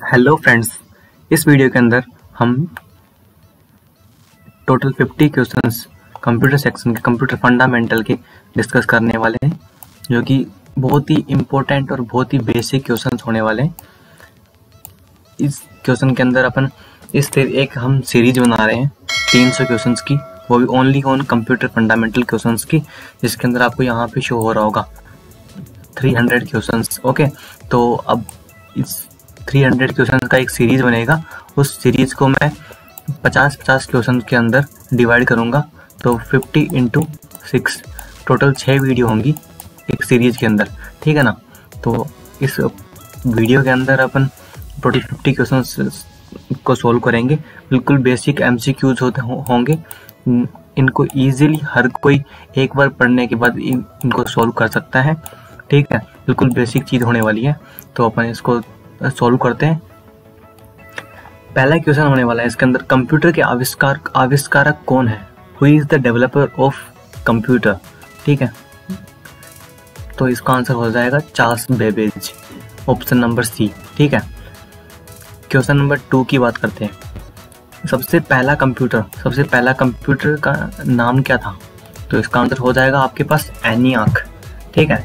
Hello friends, इस video के अंदर हम टोटल 50 क्वेश्चंस कंप्यूटर सेक्शन के कंप्यूटर फंडामेंटल के डिस्कस करने वाले हैं, जो कि बहुत ही इम्पोर्टेंट और बहुत ही बेसिक क्वेश्चंस होने वाले हैं। इस क्वेश्चन के अंदर अपन एक हम सीरीज बना रहे हैं 300 क्वेश्चंस की, वो भी only on computer fundamental questions की, जिसके अंदर आपको यहाँ पे शो हो रहा होगा 300 क्वेश्चंस। ओके, तो अब इस 300 क्वेश्चन का एक सीरीज बनेगा। उस सीरीज को मैं 50-50 क्वेश्चन के अंदर डिवाइड करूंगा, तो 50 × 6 टोटल 6 वीडियो होंगी एक सीरीज के अंदर, ठीक है ना। तो इस वीडियो के अंदर अपन टोटल 50 क्वेश्चन को सोल्व करेंगे। बिल्कुल बेसिक MCQs होंगे, इनको इजीली हर कोई एक बार पढ़ने के बाद इनको सोल्व कर सकता है, ठीक है। बिल्कुल बेसिक चीज़ होने वाली है, तो अपन इसको सोल्व करते हैं। पहला क्वेश्चन होने वाला है इसके अंदर, कंप्यूटर के आविष्कारक कौन है? Who is the developer of computer, ठीक है। तो इसका आंसर हो जाएगा Charles Babbage, option number C, ठीक है। क्वेश्चन नंबर 2 की बात करते हैं। सबसे पहला कंप्यूटर का नाम क्या था? तो इसका आंसर हो जाएगा आपके पास ENIAC, ठीक है।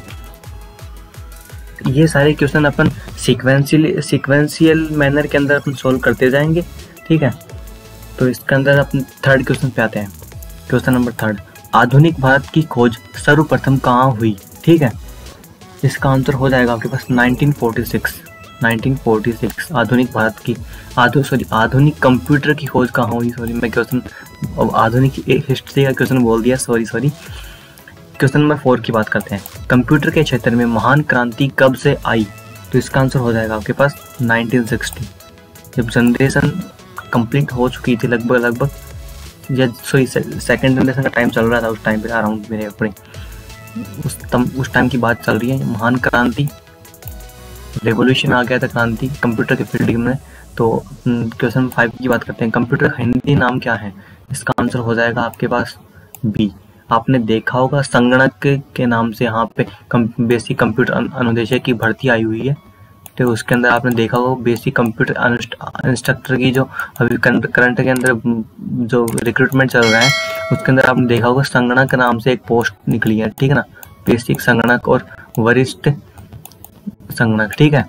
ये सारे क्वेश्चन अपन सीक्वेंशियल मैनर के अंदर अपन सोल्व करते जाएंगे, ठीक है। तो इसके अंदर अपन थर्ड क्वेश्चन पे आते हैं। क्वेश्चन नंबर 3, आधुनिक भारत की खोज सर्वप्रथम कहाँ हुई? ठीक है, इसका आंसर हो जाएगा आपके पास 1946। आधुनिक भारत की आधुनिक कंप्यूटर की खोज कहाँ हुई? मैं क्वेश्चन आधुनिक हिस्ट्री का क्वेश्चन बोल दिया, सॉरी। क्वेश्चन नंबर 4 की बात करते हैं। कंप्यूटर के क्षेत्र में महान क्रांति कब से आई? तो इसका आंसर हो जाएगा आपके पास 1960, जब जनरेशन कंप्लीट हो चुकी थी लगभग सेकेंड जनरेशन का टाइम चल रहा था उस टाइम पे, अराउंड मेरे अपने उस टाइम की बात चल रही है। महान क्रांति, रेवोल्यूशन आ गया था क्रांति कंप्यूटर के फील्ड में। तो क्वेश्चन 5 की बात करते हैं। कंप्यूटर का हिंदी नाम क्या है? इसका आंसर हो जाएगा आपके पास बी। आपने देखा होगा संगणक के नाम से यहाँ पे बेसिक कंप्यूटर अनुदेशक की भर्ती आई हुई है, तो उसके अंदर आपने देखा होगा बेसिक कंप्यूटर इंस्ट्रक्टर की जो अभी करंट के अंदर जो रिक्रूटमेंट चल रहा है, उसके अंदर आपने देखा होगा संगणक के नाम से एक पोस्ट निकली है, ठीक है ना। बेसिक संगणक और वरिष्ठ संगणक, ठीक है।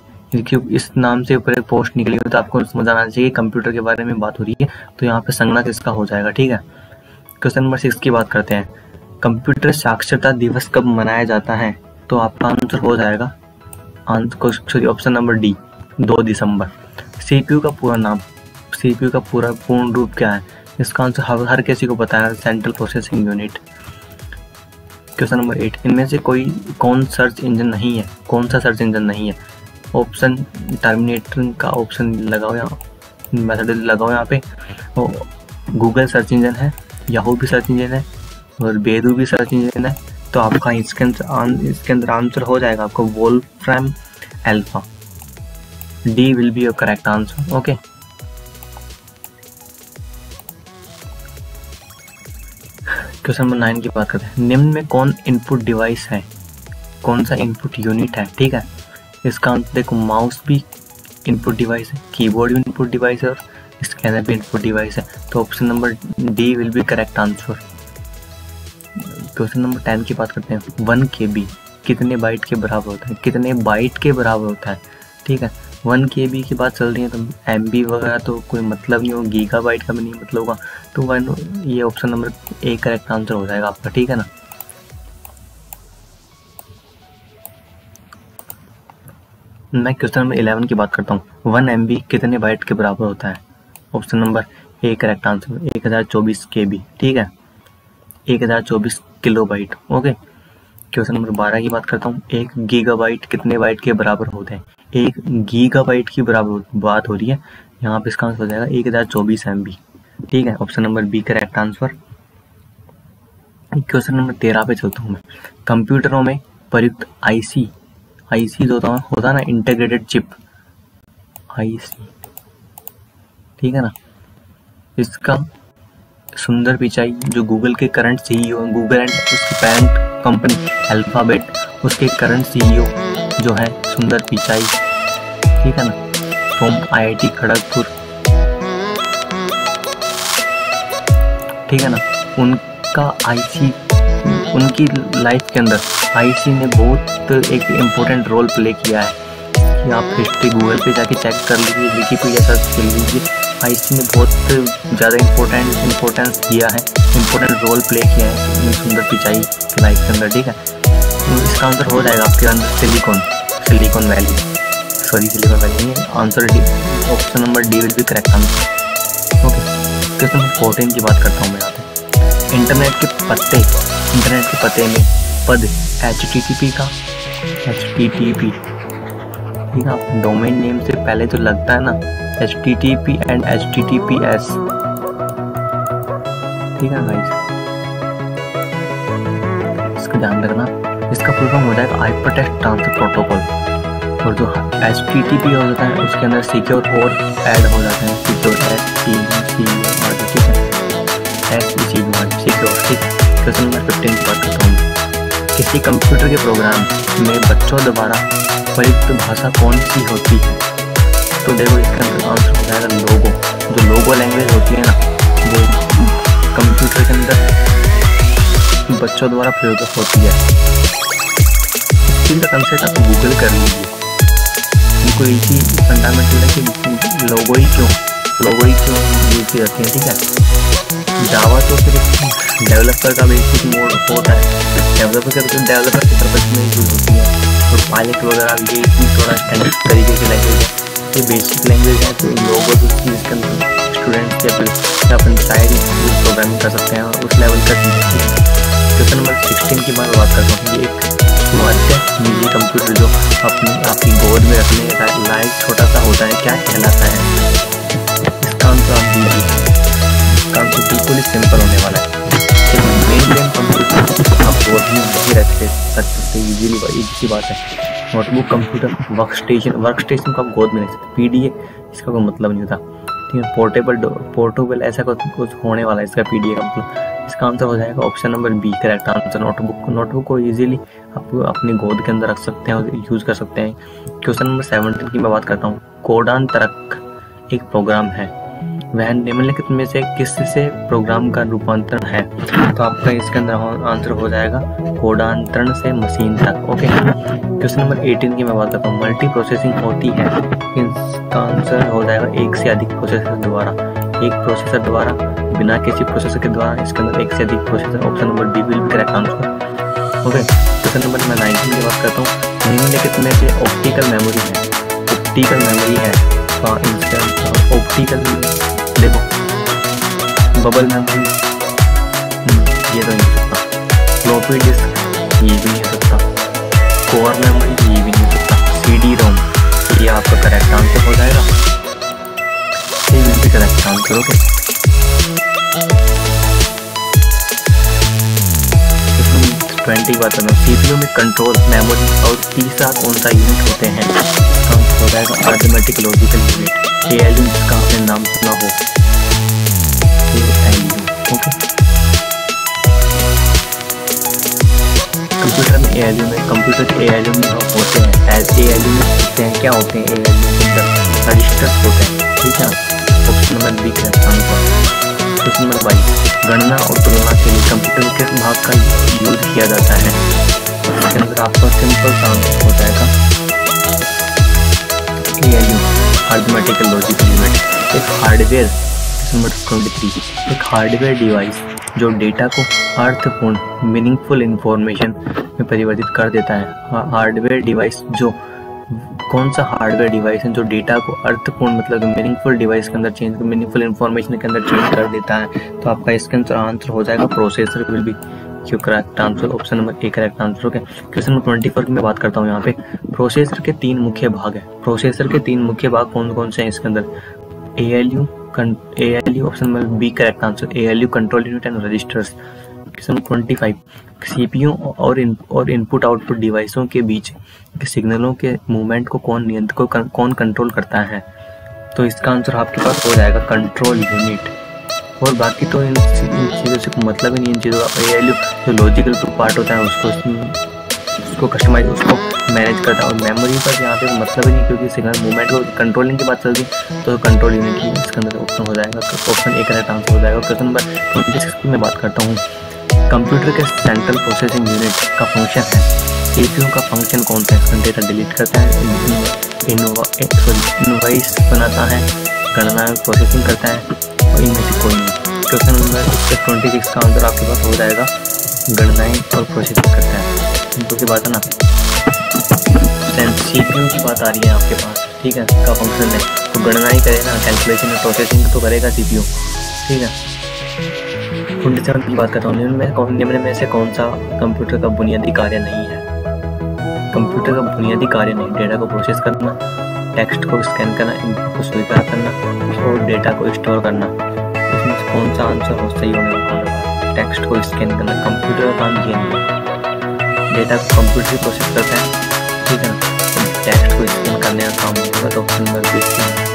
इस नाम से ऊपर एक पोस्ट निकली हुई, तो आपको समझ आना चाहिए कंप्यूटर के बारे में बात हो रही है, तो यहाँ पे संगणक इसका हो जाएगा, ठीक है। क्वेश्चन नंबर 6 की बात करते हैं। कंप्यूटर साक्षरता दिवस कब मनाया जाता है? तो आपका आंसर हो जाएगा ऑप्शन नंबर डी, 2 दिसंबर। CPU का पूर्ण रूप क्या है? इसका आंसर हर किसी को पता है, central processing unit. Question number 8, इनमें से कौन सा सर्च इंजन नहीं है? ऑप्शन टर्मिनेटर का ऑप्शन लगाओ, यहाँ मेथड लगाओ यहाँ पे। गूगल सर्च इंजन है, याहू भी सर्च इंजन है और बेदू भी सर्च इंजन है। तो आपका इसके अंदर आंसर हो जाएगा आपको Wolfram alpha. D will be your correct answer, okay. Question number 9 की बात करते हैं। निम्न में कौन इनपुट डिवाइस है? कौन सा इनपुट यूनिट है, ठीक है। इसका आंसर देखो, माउस भी इनपुट डिवाइस है, कीबोर्ड भी इनपुट डिवाइस है और स्कैनर भी इनपुट डिवाइस है। तो option number D will be correct answer. Question number 10 की बात करते हैं। 1 KB कितने बाइट के बराबर होता है? ठीक है, 1 KB की बात चल रही है, तो MB वगैरह तो कोई मतलब नहीं हो, गीगाबाइट का भी नहीं मतलब होगा, तो ये option number A correct answer हो जाएगा आपका, ठीक है ना। मैं क्वेश्चन नंबर 11 की बात करता हूँ। 1 MB कितने बाइट के बराबर होता है? Option number A correct answer, 1024 KB, ठीक है, 1024 किलोबाइट, ओके। क्वेश्चन नंबर 12 की बात करता हूँ। 1 गीगाबाइट कितने बाइट के बराबर होते हैं? 1 गीगाबाइट की बराबर बात हो रही है, यहाँ पे इसका आंसर हो जाएगा 1024 MB, ठीक है, option number B correct answer. Question number 13 पे चलता हूँ मैं। कंप्यूटरों में प्रयुक्त IC जो होता है ना, इंटीग्रेटेड चिप, IC, ठीक है ना। इसका सुंदर पिचाई जो गूगल के करंट CEO, गूगल एंड उसकी पेरेंट कंपनी अल्फाबेट, उसके करंट CEO जो है सुंदर पिचाई, ठीक है ना। फ्रॉम IIT खड़गपुर, ठीक है ना। उनकी लाइफ के अंदर आईसी ने बहुत एक इम्पोर्टेंट रोल प्ले किया है कि आप हिस्ट्री गूगल पे जाके चेक कर लीजिए, विकिपीडिया सर्च कर लीजिए। आईसी ने बहुत ज़्यादा इम्पोर्टेंस दिया है, इम्पोर्टेंट रोल प्ले किया है सुंदर पिचाई की लाइफ के अंदर, ठीक है। इसका आंसर हो जाएगा आपके अंदर सिलिकॉन वैली नहीं है। Answer D, option number D will be correct answer. Okay, question number 14 की बात करता हूँ मैं यहाँ पे। इंटरनेट के पते में पद HTTP का HTTP, ठीक है। डोमेन नेम से पहले जो लगता है ना HTTP एंड HTTPS, ठीक है गाइस, इसका ध्यान रखना। इसका फुल फॉर्म हो जाएगा हाइपरटेक्स्ट ट्रांसफर प्रोटोकॉल। और जो HTTP हो जाता है उसके अंदर सिक्योर और ऐड हो जाते हैं, सिक्योर सिक्योर, ठीक। क्वेश्चन नंबर 15 की बात करता हूँ। किसी कंप्यूटर के प्रोग्राम में बच्चों द्वारा प्रयुक्त भाषा कौन सी होती है? तो देखो इसका आंसर हो जाएगा लोगो। जो लोगो लैंग्वेज होती है ना, वो कंप्यूटर के अंदर बच्चों द्वारा प्रयोग होती है। इसका कंसेप्ट आप गूगल कर लीजिए, इनको इसी फंडामेंटल है कि लोगो ही क्यों यूज की जाती है, ठीक है। जावा तो सिर्फ डेवलपर का बेसिक मोड होता है, डेवलपर की पर्पज में यूज होती है। और पायलट वगैरह ये थोड़ा स्टैंडर्ड तरीके की लैंग्वेज है, ये बेसिक लैंग्वेज है। तो लोगों को इसके अंदर स्टूडेंट या अपन शायद प्रोग्रामिंग कर सकते हैं और उस लेवल का चीज़ है। क्वेश्चन नंबर 16 की बात करता हूँ। ये एक निजी कंप्यूटर जो आपकी गोद में रखने का लायक छोटा सा होता है, क्या कहलाता है? इसका आंसर आप दीजिए। इसका आंसर बिल्कुल ही सिंपल होने वाला है। मेन कंप्यूटर आप गोद में नहीं रख सकते, इजीली सी बात है। नोटबुक कंप्यूटर वर्कस्टेशन को आप गोद में रख सकते। PDA इसका कोई मतलब नहीं होता, ठीक है। पोर्टेबल ऐसा कुछ होने वाला है इसका PDA का मतलब। इसका आंसर हो जाएगा option number B correct answer. Notebook को इजीली आप अपनी गोद के अंदर रख सकते हैं और यूज कर सकते हैं। क्वेश्चन नंबर 17 की मैं बात करता हूँ। कोडांतरक एक प्रोग्राम है, वह निम्नलिखित में से किस से प्रोग्राम का रूपांतरण है? तो आपका इसके अंदर आंसर हो जाएगा कोडांतरण से मशीन तक। ओके, क्वेश्चन नंबर 18 की मैं बात करता हूँ। मल्टी प्रोसेसिंग होती है, इसका आंसर हो जाएगा एक से अधिक प्रोसेसर द्वारा, एक प्रोसेसर द्वारा, बिना किसी प्रोसेसर के द्वारा। इसके अंदर एक से अधिक processor, option number D will be correct answer. Okay, question number 19 की बात करता हूँ। निम्नलिखित में से ऑप्टिकल मेमोरी है, तो इसका ऑप्टिकल देखो, बबल मेमोरी ये तो नहीं हो सकता, फ्लॉपी डिस्क ये भी नहीं हो सकता, कोर मेमोरी ये भी नहीं हो सकता, CD-ROM ये आपका करेक्ट आंसर हो जाएगा। ये भी करेक्ट आंसर। ओके, 20 की बात करना। CPU में कंट्रोल, मेमोरी और तीसरा कौन सा यूनिट होते हैं? इसका आंसर हो जाएगा अरिथमेटिक लॉजिकल यूनिट, ALU, जिसका आपने नाम सुना हो, ALU। ओके, कंप्यूटर में ALU में होते हैं, ALU में होते हैं, क्या होते हैं? ALU के अंदर रजिस्टर्स होते हैं, ठीक है। Option number B correct answer. Question number 22, गणना और तुलना के लिए कंप्यूटर के भाग का यूज किया जाता है? इसके अंदर आपका सिंपल सा आंसर हो जाएगा ALU, अरिथमेटिक लॉजिकल यूनिट। एक हार्डवेयर, नंबर 23, एक हार्डवेयर डिवाइस जो डेटा को अर्थपूर्ण मीनिंगफुल इंफॉर्मेशन में परिवर्तित कर देता है। हार्डवेयर डिवाइस जो कौन सा हार्डवेयर डिवाइस है जो डेटा को अर्थपूर्ण मतलब मीनिंगफुल डिवाइस के अंदर मीनिंगफुल इंफॉर्मेशन के अंदर चेंज कर देता है? तो आपका इसके अंदर आंसर हो जाएगा प्रोसेसर विल बी क्यों correct answer, option number A correct answer. Okay, question number 24 की मैं बात करता हूँ। यहाँ पे प्रोसेसर के 3 मुख्य भाग है। प्रोसेसर के 3 मुख्य भाग कौन कौन से हैं इसके अंदर? ALU, option number B correct answer, ALU control unit and registers. Question 25, CPU और इनपुट आउटपुट डिवाइसों के बीच के सिग्नलों के मूवमेंट को कौन कंट्रोल करता है? तो इसका आंसर आपके पास हो जाएगा कंट्रोल यूनिट। और बाकी तो इन चीज़ों से मतलब ही नहीं, इन चीज़ों का ALU जो लॉजिकल पार्ट होता है उसको उसको कस्टमाइज उसको मैनेज करता है। और मेमोरी पर यहाँ पे मतलब ही नहीं, क्योंकि सिग्नल मूवमेंट को कंट्रोलिंग की बात चल रही तो कंट्रोल यूनिट की इसके अंदर ऑप्शन हो जाएगा, ऑप्शन ए करेक्ट आंसर हो जाएगा। क्वेश्चन नंबर 26 की मैं बात करता हूँ। कंप्यूटर के सेंट्रल प्रोसेसिंग यूनिट का फंक्शन है, सीपीयू का फंक्शन कौन सा है? डेटा डिलीट करता है, इनवॉइस बनाता है, गणना प्रोसेसिंग करता है, और इनमें से कोई नहीं। क्वेश्चन नंबर 26 का आंसर आपके पास हो जाएगा, गणनाएं और प्रोसेसिंग करता है। सिंपल सी बात है ना, सीपीयू की बात आ रही है आपके पास, ठीक है, का फंक्शन है तो गणनाएं करेगा, कैलकुलेशन और प्रोसेसिंग तो करेगा सीपीयू, ठीक है। 27 की बात करता हूँ, निम्न में से कौन सा कंप्यूटर का बुनियादी कार्य नहीं है? कंप्यूटर का बुनियादी कार्य नहीं, डेटा को प्रोसेस करना, टेक्स्ट को स्कैन करना, इनपुट को स्वीकार करना और डेटा को स्टोर करना। इसमें से कौन सा आंसर हो सही होने वाला? टेक्स्ट को स्कैन करना। कंप्यूटर का काम ये नहीं है, डेटा को कंप्यूटर प्रोसेस करता है, ठीक है, टेक्स्ट को स्कैन करने का काम होगा। तो option number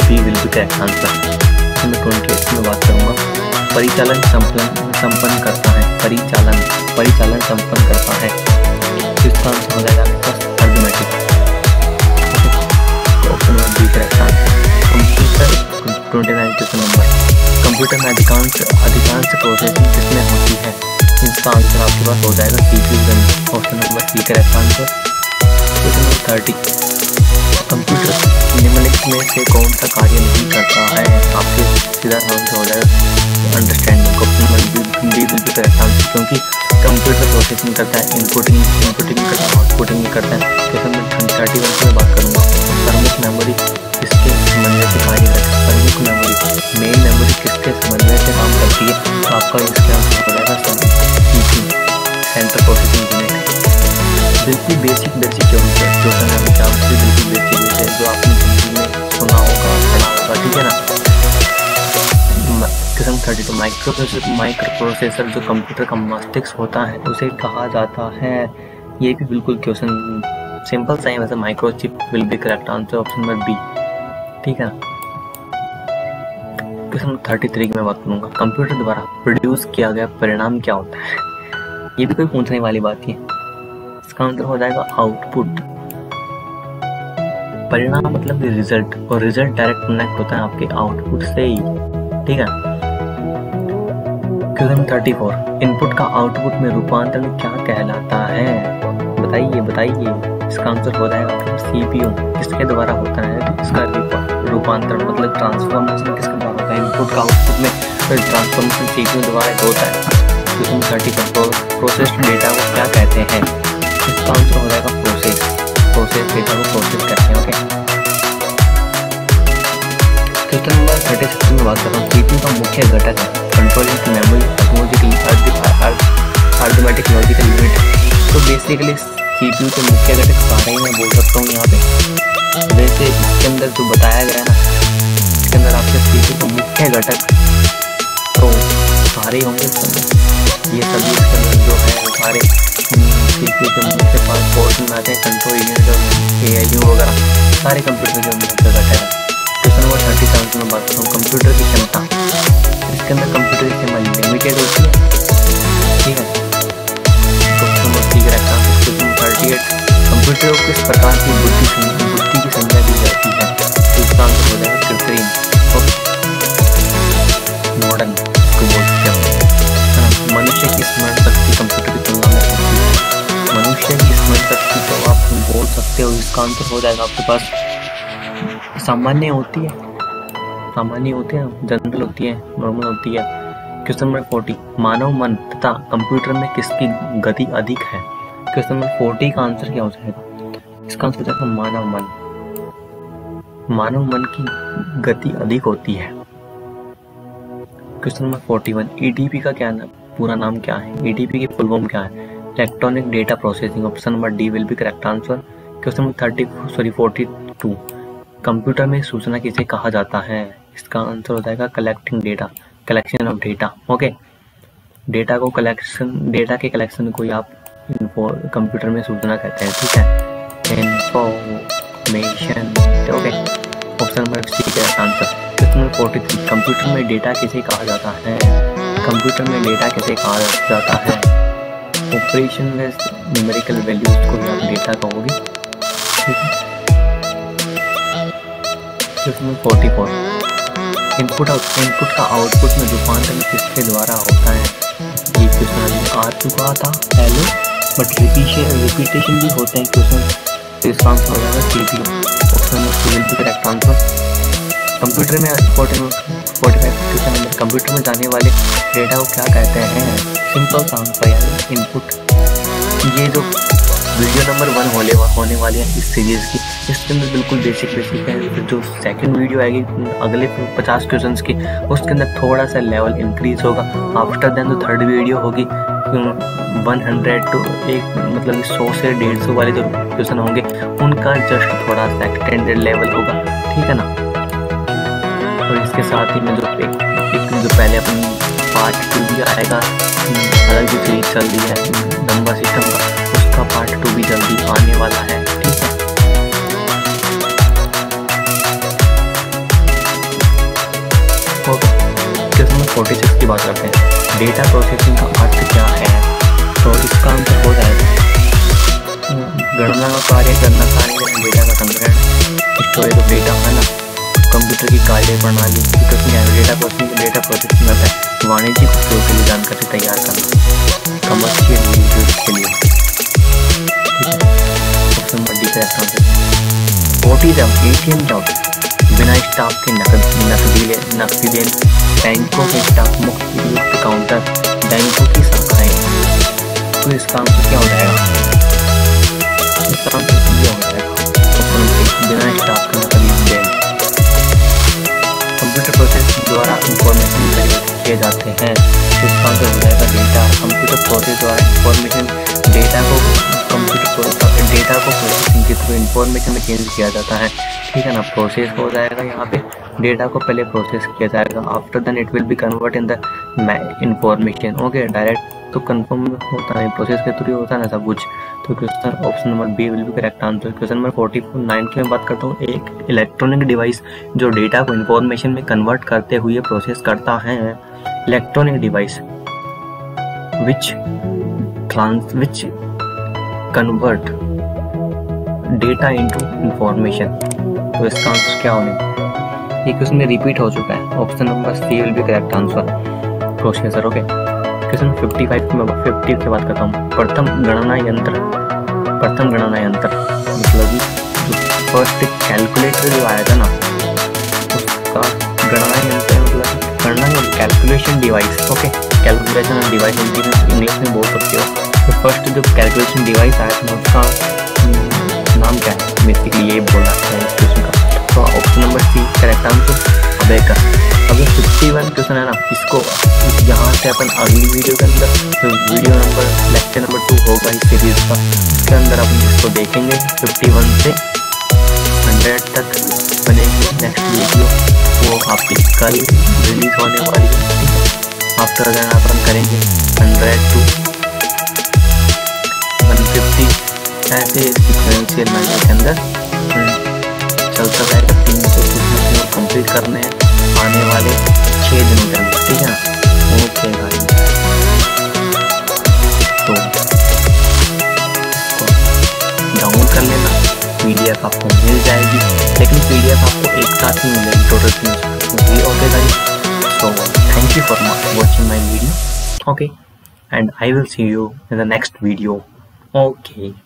B will be correct answer. इसमें 28 में बात करूँगा, परिचालन संपन्न करता है, परिचालन संपन्न करता है, इसका आंसर हो जाएगा arithmetic. Option number B correct answer. Computer 29 question number, computer में अधिकांश प्रोसेसिंग किसमें होती है? इसका आंसर आपके पास हो जाएगा सीपीयू में। Option number C correct answer. Question number 30, computer निम्नलिखित में से कौन सा कार्य नहीं करता है? आपके सीधा आंसर हो जाएगा understanding. Option number B will be correct answer, क्योंकि कंप्यूटर प्रोसेसिंग करता है, इनपुटिंग करता है, आउटपुटिंग करता है। क्वेश्चन नंबर 31 की मैं बात करूँगा, प्रमुख मेमोरी किसके समन्वय से कार्य करती है? प्रमुख मेमोरी मेन मेमोरी किसके समन्वय से काम करती है? तो आपका इसके आंसर हो जाएगा सेंट्रल प्रोसेसिंग यूनिट। बिल्कुल बेसिक क्वेश्चन है, बिल्कुल बेसिक है जो आपने हिंदी में सुना होगा, पढ़ा होगा, ठीक है ना। क्वेश्चन 32, माइक्रो प्रोसेसर जो कंप्यूटर का मस्तिष्क होता है उसे कहा जाता है? ये भी बिल्कुल क्वेश्चन सिंपल सा है वैसे। Microchip will be correct answer, option number B, ठीक है। क्वेश्चन 33 की मैं बात करूँगा, कंप्यूटर द्वारा प्रोड्यूस किया गया परिणाम क्या होता है? ये भी कोई पूछने वाली बात है। इसका आंसर हो जाएगा आउटपुट। परिणाम मतलब रिजल्ट, और रिजल्ट डायरेक्ट कनेक्ट होता है आपके आउटपुट से ही, ठीक है। क्वेश्चन 34, इनपुट का आउटपुट में रूपांतरण क्या कहलाता है? बताइए। इसका आंसर हो जाएगा सीपीयू। किसके द्वारा होता है इसका रूपांतरण, मतलब ट्रांसफॉर्मेशन किसके द्वारा होता है? इनपुट का आउटपुट में ट्रांसफॉर्मेशन सीपीयू द्वारा होता है। क्वेश्चन 34, प्रोसेस्ड डेटा को क्या कहते हैं? इसका आंसर हो जाएगा प्रोसेस डेटा को प्रोसेस करते हैं, ओके। क्वेश्चन नंबर 36 में बात कर रहा हूँ, सीपीयू का मुख्य घटक है controlling memory, arithmetic, logical unit. तो बेसिकली सीपीयू के मुख्य घटक सारे ही मैं बोल सकता हूँ यहाँ पे। वैसे इसके अंदर जो बताया गया ना, इसके अंदर आपके सीपीयू का मुख्य घटक तो सारे होंगे इसके अंदर। ये सभी इसके अंदर जो है सारे सीपीयू के मुख्य पार्ट पोर्शन में आते हैं, कंट्रोल यूनिट और एआईयू वगैरह सारे कंप्यूटर के मुख्य घटक है। क्वेश्चन नंबर 37 में बात करता हूँ, कंप्यूटर की क्षमता। इसके अंदर कंप्यूटर की क्षमता लिमिटेड होती है, ठीक है। क्वेश्चन नंबर 38, कंप्यूटर को किस प्रकार की बुद्धि की संज्ञा दी जाती है? तो इसका आंसर हो जाएगा कृत्रिम और मॉडर्न को बोल सकते हैं। मनुष्य की स्मरण शक्ति कंप्यूटर की तुलना में होती है। मनुष्य की स्मरण शक्ति तो आप बोल सकते हो, इसका आंसर हो जाएगा आपके पास सामान्य होती है, जनरल होती है, नॉर्मल होती है। क्वेश्चन नंबर 40, मानव मन तथा कंप्यूटर में किसकी गति अधिक है? क्वेश्चन नंबर 40 का आंसर क्या हो जाएगा? इसका आंसर हो जाएगा मानव मन की गति अधिक होती है। क्वेश्चन नंबर 41, ईडीपी का क्या नाम, पूरा नाम क्या है? ईडीपी की फुल फॉर्म क्या है? Electronic data processing. Option number D will be correct answer. Question number 42, computer में सूचना किसे कहा जाता है? इसका आंसर हो जाएगा collection of data, okay. Data के कलेक्शन को आप कंप्यूटर में सूचना कहते हैं, ठीक है, information, okay. Option number C का आंसर। क्वेश्चन नंबर 43, कंप्यूटर में डेटा किसे कहा जाता है? कंप्यूटर में डेटा किसे कहा जाता है? ऑपरेशन न्यूमेरिकल वैल्यूज को भी आप डेटा कहोगे। ठीक है, क्वेश्चन 44 इनपुट का आउटपुट में रूपांतरण किसके द्वारा होता है। ये क्वेश्चन आ चुका था पहले, बट रिपीटेशन भी होते हैं क्वेश्चन। तो इसका आंसर हो जाएगा CPU। Option will be correct answer. Computer में 45 क्वेश्चन नंबर, कंप्यूटर में जाने वाले डेटा को क्या कहते हैं। सिंपल सा आंसर यानी इनपुट। ये जो वीडियो नंबर 1 होने वाली है इस सीरीज की, इसके अंदर बिल्कुल बेसिक है। जो सेकंड वीडियो आएगी अगले 50 क्वेश्चंस की, उसके अंदर थोड़ा सा लेवल इंक्रीज होगा। आफ्टर देन जो थर्ड वीडियो होगी 100 to मतलब 100 से 150 वाले जो क्वेश्चन होंगे उनका जस्ट थोड़ा सा एक्सटेंडेड लेवल होगा। ठीक है ना। और इसके साथ ही में जो जो पहले अपन पार्ट 2 भी आएगा, अलग जो सीरीज चल रही है नंबर सिस्टम का, उसका पार्ट 2 भी जल्दी आने वाला है। ठीक है, क्वेश्चन 46 की बात करते हैं। डेटा प्रोसेसिंग का अर्थ क्या है। तो इसका आंसर हो जाएगा गणना का कार्य करना, डेटा का संग्रहण, स्टोरेज ऑफ डेटा है ना, कंप्यूटर की कार्य प्रणाली। डेटा प्रोसेसिंग होता है वाणिज्यिक उपयोग के लिए जानकारी तैयार करना, कमर्शियल यूज के लिए। Option number D correct answer. ATM क्या होता है। बिना स्टाफ के नकदी लेन, बैंकों के स्टाफ मुक्त काउंटर, बैंकों की शाखाएं। तो इसका आंसर क्या हो जाएगा। इसका आंसर ये हो जाएगा बिना स्टाफ के नकदी लेन। कंप्यूटर प्रोसेस द्वारा इंफॉर्मेशन किए जाते हैं। तो इसका आंसर हो जाएगा डेटा। कंप्यूटर प्रोसेस द्वारा इंफॉर्मेशन डेटा को प्रोसेसिंग के थ्रू इंफॉर्मेशन में चेंज किया जाता है। ठीक है ना। प्रोसेस हो जाएगा यहाँ पे, डेटा को पहले प्रोसेस किया जाएगा, after then it will be convert in the information. Okay, direct तो कंफर्म होता है, प्रोसेस के थ्रू होता है ना सब कुछ। तो question option number B will be correct answer. Question number 49 की मैं बात करता हूँ। एक इलेक्ट्रॉनिक डिवाइस जो डेटा को इंफॉर्मेशन में कन्वर्ट करते हुए प्रोसेस करता है। Electronic device which convert data into information. तो इसका आंसर क्या होने, ये क्वेश्चन में रिपीट हो चुका है। Option number C will be correct answer, processor. Okay, question 50 की बात करता हूँ। प्रथम गणना यंत्र मतलब फर्स्ट कैलकुलेटर जो आया था ना, उसका गणना यंत्र मतलब गणना calculation device. Okay, calculation device English में बोल सकते हो। तो फर्स्ट जो कैलकुलेशन डिवाइस आया था उसका नाम क्या है, बेसिकली ये बोलना है इस क्वेश्चन का। तो option number C correct answer, अबेका। अगर 51 क्वेश्चन है ना, इसको यहाँ से अपन अगली वीडियो के अंदर जो वीडियो नंबर लेक्चर नंबर 2 होगा इस सीरीज का, इसके अंदर अपन इसको देखेंगे। 51 से 100 तक बनेगी नेक्स्ट वीडियो, वो आपकी कल रिलीज होने वाली है। आफ्टर दैट अपन करेंगे 100 to 150 ऐसे सीक्वेंशियल मैनर के अंदर चलता रहेगा। 300 कंप्लीट करने हैं आने वाले 6 दिनों के अंदर। ठीक है ना। ओके भाई, तो डाउनलोड कर लेना, PDF आपको मिल जाएगी, लेकिन PDF आपको एक साथ ही मिलेगी टोटल 300। ओके भाई, so thank you for watching my video. Okay, and I will see you in the next video. Okay.